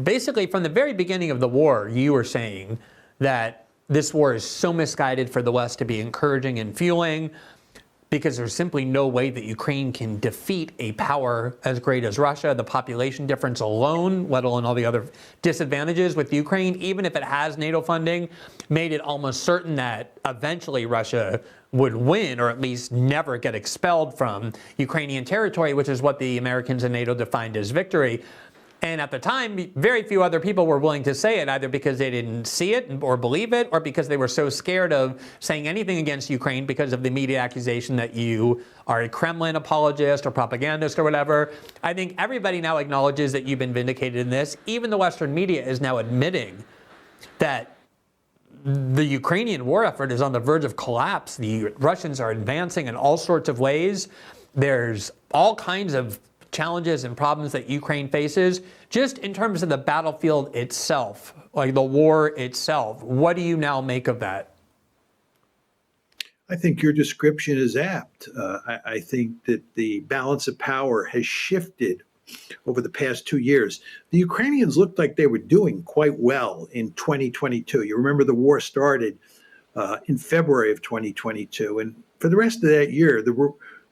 Basically, from the very beginning of the war, you were saying that this war is so misguided for the West to be encouraging and fueling, because there's simply no way that Ukraine can defeat a power as great as Russia. The population difference alone, let alone all the other disadvantages with Ukraine, even if it has NATO funding, made it almost certain that eventually Russia would win, or at least never get expelled from Ukrainian territory, which is what the Americans and NATO defined as victory. And at the time, very few other people were willing to say it, either because they didn't see it or believe it, or because they were so scared of saying anything against Ukraine because of the media accusation that you are a Kremlin apologist or propagandist or whatever. I think everybody now acknowledges that you've been vindicated in this. Even the Western media is now admitting that the Ukrainian war effort is on the verge of collapse. The Russians are advancing in all sorts of ways. There's all kinds of challenges and problems that Ukraine faces, just in terms of the battlefield itself, like the war itself. What do you now make of that? I think your description is apt. I think that the balance of power has shifted over the past 2 years. The Ukrainians looked like they were doing quite well in 2022. You remember the war started in February of 2022, and for the rest of that year,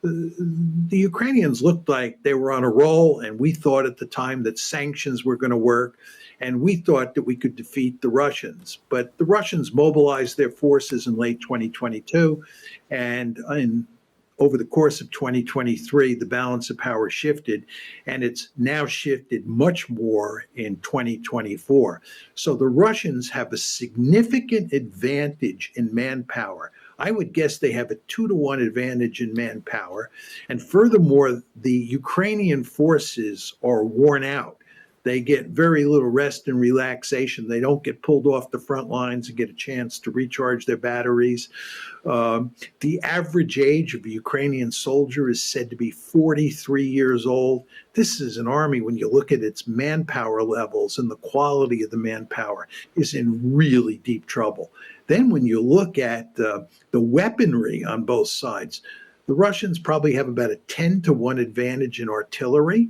the Ukrainians looked like they were on a roll, and we thought at the time that sanctions were going to work, and we thought that we could defeat the Russians. But the Russians mobilized their forces in late 2022, and over the course of 2023, the balance of power shifted, and it's now shifted much more in 2024. So the Russians have a significant advantage in manpower. I would guess they have a 2-to-1 advantage in manpower. And furthermore, the Ukrainian forces are worn out. They get very little rest and relaxation. They don't get pulled off the front lines and get a chance to recharge their batteries. The average age of a Ukrainian soldier is said to be 43 years old. This is an army, when you look at its manpower levels and the quality of the manpower, is in really deep trouble. Then when you look at the weaponry on both sides, the Russians probably have about a 10-to-1 advantage in artillery.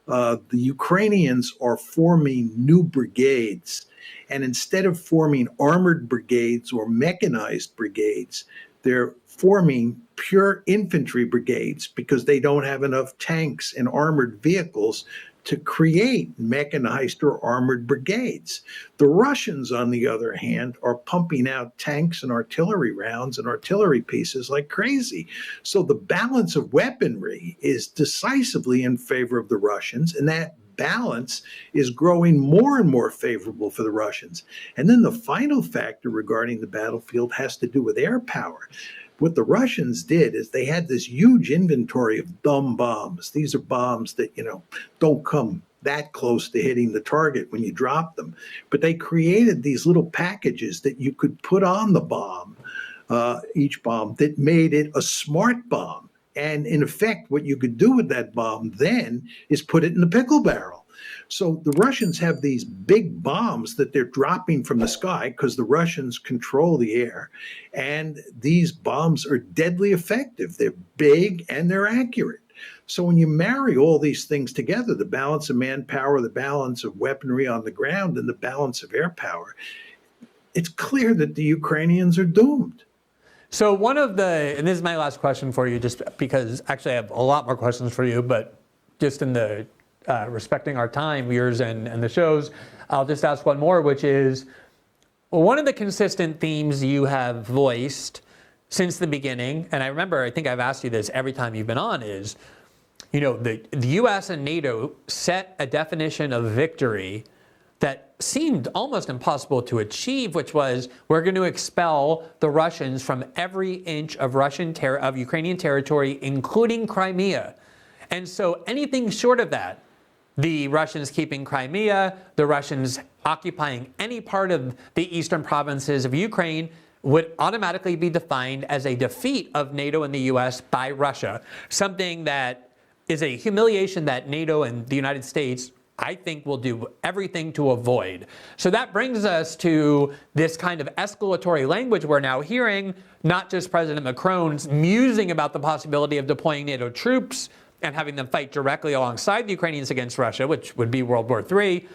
The Ukrainians are forming new brigades, and instead of forming armored brigades or mechanized brigades, they're forming pure infantry brigades because they don't have enough tanks and armored vehicles to create mechanized or armored brigades. The Russians, on the other hand, are pumping out tanks and artillery rounds and artillery pieces like crazy. So the balance of weaponry is decisively in favor of the Russians, and that balance is growing more and more favorable for the Russians. And then the final factor regarding the battlefield has to do with air power. What the Russians did is they had this huge inventory of dumb bombs. These are bombs that, don't come that close to hitting the target when you drop them. But they created these little packages that you could put on the bomb, each bomb, that made it a smart bomb. And in effect, what you could do with that bomb then is put it in the pickle barrel. So the Russians have these big bombs that they're dropping from the sky because the Russians control the air. And these bombs are deadly effective. They're big and they're accurate. So when you marry all these things together, the balance of manpower, the balance of weaponry on the ground, and the balance of air power, it's clear that the Ukrainians are doomed. So and this is my last question for you, just because actually I have a lot more questions for you, but just in the respecting our time, yours and the show's, I'll just ask one more, which is, one of the consistent themes you have voiced since the beginning, and I remember, I think I've asked you this every time you've been on, is, the US and NATO set a definition of victory that seemed almost impossible to achieve, which was, we're going to expel the Russians from every inch of Ukrainian territory, including Crimea. And so anything short of that, the Russians keeping Crimea, the Russians occupying any part of the eastern provinces of Ukraine, would automatically be defined as a defeat of NATO and the US by Russia, something that is a humiliation that NATO and the United States, I think, will do everything to avoid. So that brings us to this kind of escalatory language we're now hearing, not just President Macron's musing about the possibility of deploying NATO troops and having them fight directly alongside the Ukrainians against Russia, which would be World War III,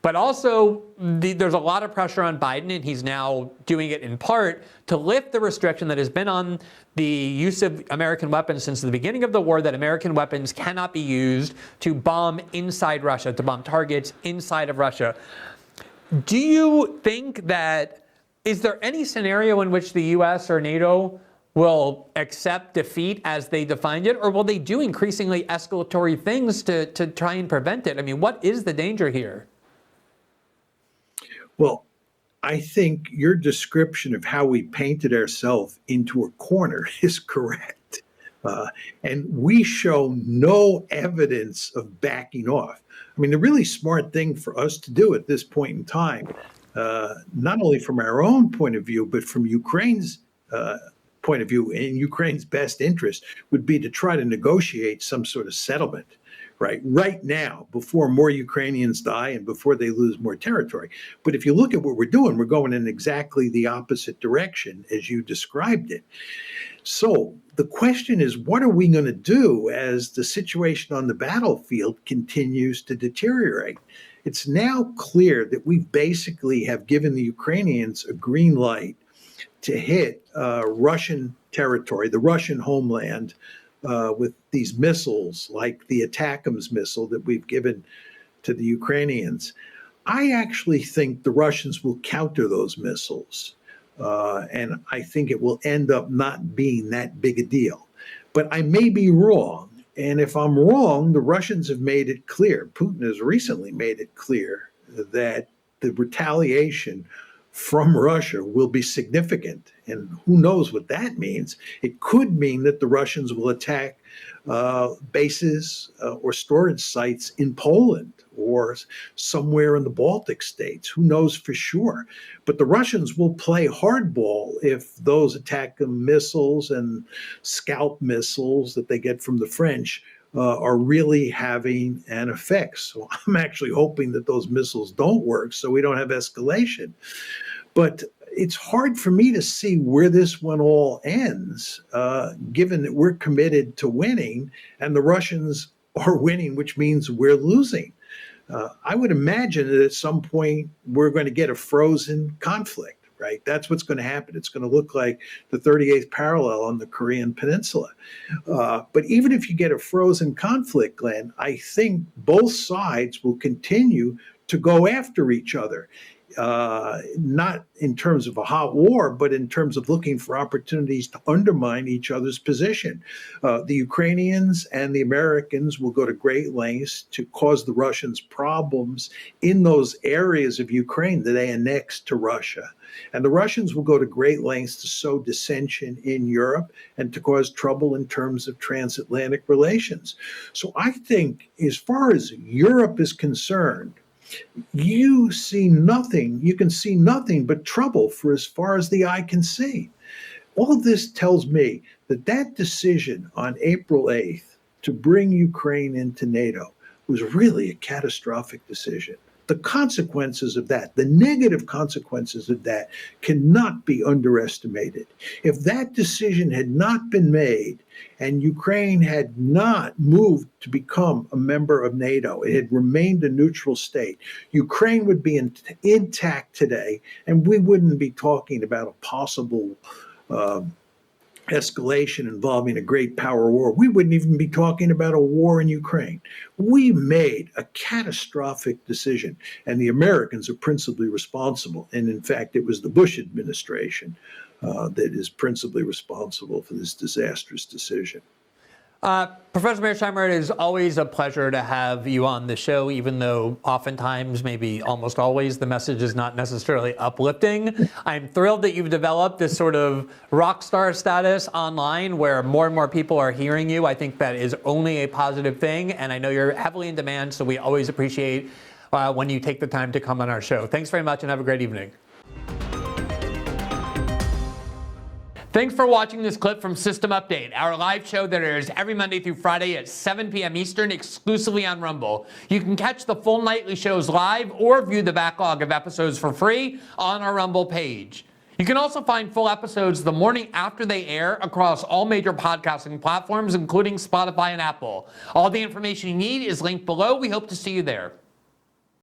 But also, there's a lot of pressure on Biden, and he's now doing it in part to lift the restriction that has been on the use of American weapons since the beginning of the war, that American weapons cannot be used to bomb inside Russia, to bomb targets inside of Russia. Do you think that, is there any scenario in which the U.S. or NATO will accept defeat as they defined it, or will they do increasingly escalatory things to try and prevent it? I mean, what is the danger here? Well, I think your description of how we painted ourselves into a corner is correct. And we show no evidence of backing off. I mean, the really smart thing for us to do at this point in time, not only from our own point of view, but from Ukraine's point of view, in Ukraine's best interest, would be to try to negotiate some sort of settlement. Right now, before more Ukrainians die and before they lose more territory. But if you look at what we're doing, we're going in exactly the opposite direction as you described it. So the question is, what are we going to do as the situation on the battlefield continues to deteriorate? It's now clear that we basically have given the Ukrainians a green light to hit Russian territory, the Russian homeland, with these missiles like the ATACMS missile that we've given to the Ukrainians. I actually think the Russians will counter those missiles. And I think it will end up not being that big a deal. But I may be wrong. And if I'm wrong, the Russians have made it clear, Putin has recently made it clear, that the retaliation from Russia will be significant. And who knows what that means? It could mean that the Russians will attack bases or storage sites in Poland or somewhere in the Baltic states. Who knows for sure? But the Russians will play hardball if those ATACMS missiles and Scalp missiles that they get from the French are really having an effect. So I'm actually hoping that those missiles don't work so we don't have escalation. But it's hard for me to see where this one all ends, given that we're committed to winning and the Russians are winning, which means we're losing. I would imagine that at some point we're going to get a frozen conflict. Right? That's what's going to happen. It's going to look like the 38th parallel on the Korean Peninsula. But even if you get a frozen conflict, Glenn, I think both sides will continue to go after each other. Not in terms of a hot war, but in terms of looking for opportunities to undermine each other's position. The Ukrainians and the Americans will go to great lengths to cause the Russians problems in those areas of Ukraine that they annexed to Russia. And the Russians will go to great lengths to sow dissension in Europe and to cause trouble in terms of transatlantic relations. So I think as far as Europe is concerned, you can see nothing but trouble for as far as the eye can see. All of this tells me that that decision on April 8th to bring Ukraine into NATO was really a catastrophic decision. The consequences of that, the negative consequences of that, cannot be underestimated. If that decision had not been made and Ukraine had not moved to become a member of NATO, it had remained a neutral state, Ukraine would be intact today, and we wouldn't be talking about a possible escalation involving a great power war. We wouldn't even be talking about a war in Ukraine. We made a catastrophic decision, and the Americans are principally responsible. And in fact, it was the Bush administration that is principally responsible for this disastrous decision. Professor Mearsheimer, it is always a pleasure to have you on the show, even though oftentimes, maybe almost always, the message is not necessarily uplifting. I'm thrilled that you've developed this sort of rock star status online where more and more people are hearing you. I think that is only a positive thing, and I know you're heavily in demand, so we always appreciate when you take the time to come on our show. Thanks very much and have a great evening. Thanks for watching this clip from System Update, our live show that airs every Monday through Friday at 7 p.m. Eastern, exclusively on Rumble. You can catch the full nightly shows live or view the backlog of episodes for free on our Rumble page. You can also find full episodes the morning after they air across all major podcasting platforms, including Spotify and Apple. All the information you need is linked below. We hope to see you there.